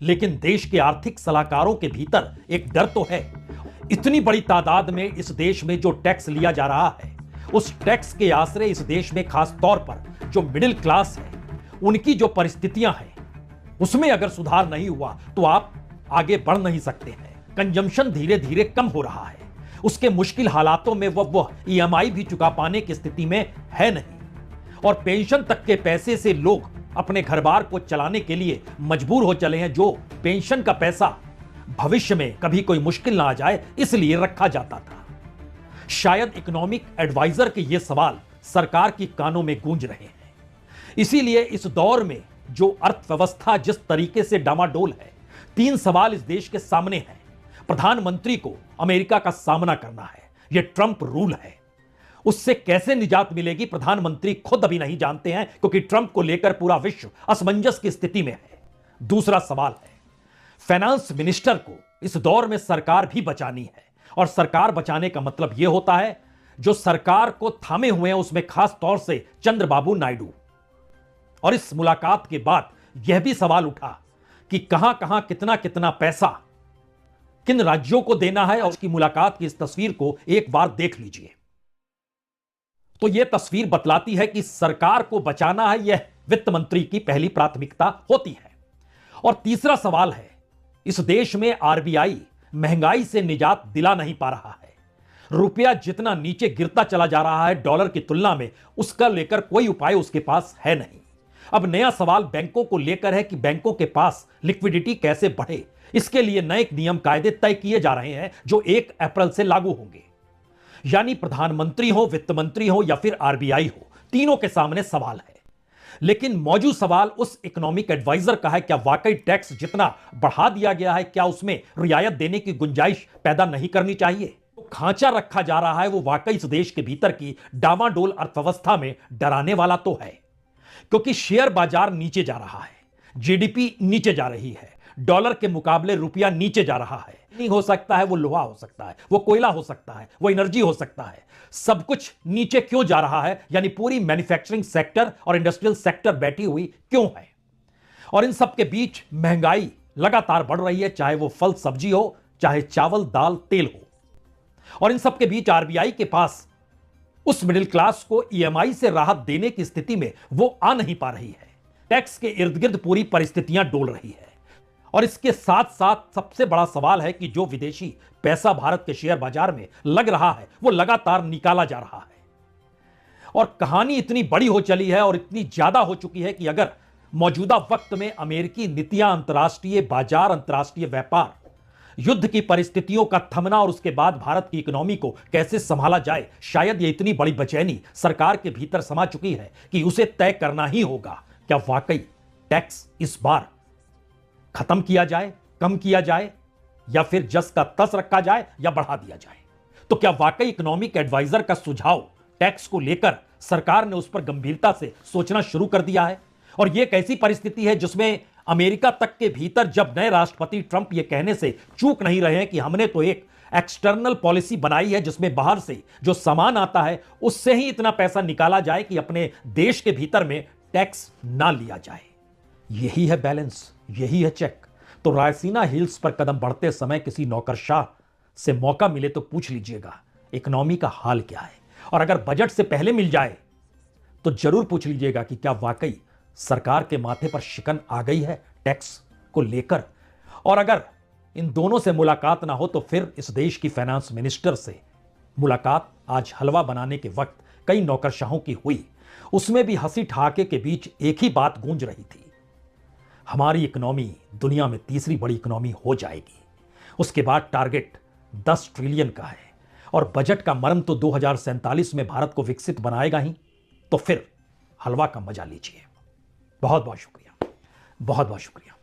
लेकिन देश के आर्थिक सलाहकारों के भीतर एक डर तो है। इतनी बड़ी तादाद में इस देश में जो टैक्स लिया जा रहा है, उस टैक्स के आश्रय इस देश में खास तौर पर जो मिडिल क्लास है, उनकी जो परिस्थितियां हैं, उसमें अगर सुधार नहीं हुआ तो आप आगे बढ़ नहीं सकते हैं। कंजम्पशन धीरे धीरे कम हो रहा है, उसके मुश्किल हालातों में वह ईएमआई भी चुका पाने की स्थिति में है नहीं, और पेंशन तक के पैसे से लोग अपने घर बार को चलाने के लिए मजबूर हो चले हैं। जो पेंशन का पैसा भविष्य में कभी कोई मुश्किल ना आ जाए, इसलिए रखा जाता था। शायद इकोनॉमिक एडवाइजर के ये सवाल सरकार की कानों में गूंज रहे हैं। इसीलिए इस दौर में जो अर्थव्यवस्था जिस तरीके से डामाडोल है, 3 सवाल इस देश के सामने हैं। प्रधानमंत्री को अमेरिका का सामना करना है, यह ट्रंप रूल है। उससे कैसे निजात मिलेगी, प्रधानमंत्री खुद अभी नहीं जानते हैं, क्योंकि ट्रंप को लेकर पूरा विश्व असमंजस की स्थिति में है। दूसरा सवाल है, फाइनेंस मिनिस्टर को इस दौर में सरकार भी बचानी है, और सरकार बचाने का मतलब यह होता है जो सरकार को थामे हुए हैं, उसमें खास तौर से चंद्रबाबू नायडू। और इस मुलाकात के बाद यह भी सवाल उठा कि कहां कहां कितना कितना पैसा किन राज्यों को देना है, और उसकी मुलाकात की इस तस्वीर को एक बार देख लीजिए तो यह तस्वीर बतलाती है कि सरकार को बचाना है, यह वित्त मंत्री की पहली प्राथमिकता होती है। और तीसरा सवाल है, इस देश में आरबीआई महंगाई से निजात दिला नहीं पा रहा है। रुपया जितना नीचे गिरता चला जा रहा है डॉलर की तुलना में, उसका लेकर कोई उपाय उसके पास है नहीं। अब नया सवाल बैंकों को लेकर है कि बैंकों के पास लिक्विडिटी कैसे बढ़े। इसके लिए नए नियम कायदे तय किए जा रहे हैं जो 1 अप्रैल से लागू होंगे। यानी प्रधानमंत्री हो, वित्त मंत्री हो या फिर आरबीआई हो, तीनों के सामने सवाल है। लेकिन मौजूद सवाल उस इकोनॉमिक एडवाइजर का है, क्या वाकई टैक्स जितना बढ़ा दिया गया है, क्या उसमें रियायत देने की गुंजाइश पैदा नहीं करनी चाहिए? तो खांचा रखा जा रहा है वो वाकई इस देश के भीतर की डामाडोल अर्थव्यवस्था में डराने वाला तो है, क्योंकि शेयर बाजार नीचे जा रहा है, जीडीपी नीचे जा रही है, डॉलर के मुकाबले रुपया नीचे जा रहा है। नहीं हो सकता है, वो लोहा हो सकता है, वो कोयला हो सकता है, वो एनर्जी हो सकता है, सब कुछ नीचे क्यों जा रहा है? यानी पूरी मैन्युफैक्चरिंग सेक्टर और इंडस्ट्रियल सेक्टर बैठी हुई क्यों है? और इन सब के बीच महंगाई लगातार बढ़ रही है, चाहे वो फल सब्जी हो, चाहे चावल दाल तेल हो। और इन सब के बीच आरबीआई के पास उस मिडिल क्लास को ईएमआई से राहत देने की स्थिति में वो आ नहीं पा रही है। टैक्स के इर्द गिर्द पूरी परिस्थितियां डोल रही है। और इसके साथ साथ सबसे बड़ा सवाल है कि जो विदेशी पैसा भारत के शेयर बाजार में लग रहा है, वो लगातार निकाला जा रहा है। और कहानी इतनी बड़ी हो चली है और इतनी ज्यादा हो चुकी है कि अगर मौजूदा वक्त में अमेरिकी नीतियां, अंतर्राष्ट्रीय बाजार, अंतर्राष्ट्रीय व्यापार, युद्ध की परिस्थितियों का थमना और उसके बाद भारत की इकोनॉमी को कैसे संभाला जाए, शायद ये इतनी बड़ी बेचैनी सरकार के भीतर समा चुकी है कि उसे तय करना ही होगा। क्या वाकई टैक्स इस बार खत्म किया जाए, कम किया जाए, या फिर जस का तस रखा जाए या बढ़ा दिया जाए? तो क्या वाकई इकोनॉमिक एडवाइजर का सुझाव टैक्स को लेकर सरकार ने उस पर गंभीरता से सोचना शुरू कर दिया है? और यह एक ऐसी परिस्थिति है जिसमें अमेरिका तक के भीतर जब नए राष्ट्रपति ट्रंप यह कहने से चूक नहीं रहे हैं कि हमने तो एक एक्सटर्नल पॉलिसी बनाई है जिसमें बाहर से जो सामान आता है उससे ही इतना पैसा निकाला जाए कि अपने देश के भीतर में टैक्स ना लिया जाए। यही है बैलेंस, यही है चेक। तो रायसीना हिल्स पर कदम बढ़ते समय किसी नौकरशाह से मौका मिले तो पूछ लीजिएगा इकोनॉमी का हाल क्या है, और अगर बजट से पहले मिल जाए तो जरूर पूछ लीजिएगा कि क्या वाकई सरकार के माथे पर शिकन आ गई है टैक्स को लेकर। और अगर इन दोनों से मुलाकात ना हो तो फिर इस देश की फाइनेंस मिनिस्टर से मुलाकात आज हलवा बनाने के वक्त कई नौकरशाहों की हुई, उसमें भी हंसी ठहाके के बीच एक ही बात गूंज रही थी, हमारी इकोनॉमी दुनिया में तीसरी बड़ी इकोनॉमी हो जाएगी। उसके बाद टारगेट 10 ट्रिलियन का है, और बजट का मर्म तो 2047 में भारत को विकसित बनाएगा ही। तो फिर हलवा का मजा लीजिए। बहुत बहुत शुक्रिया, बहुत बहुत शुक्रिया।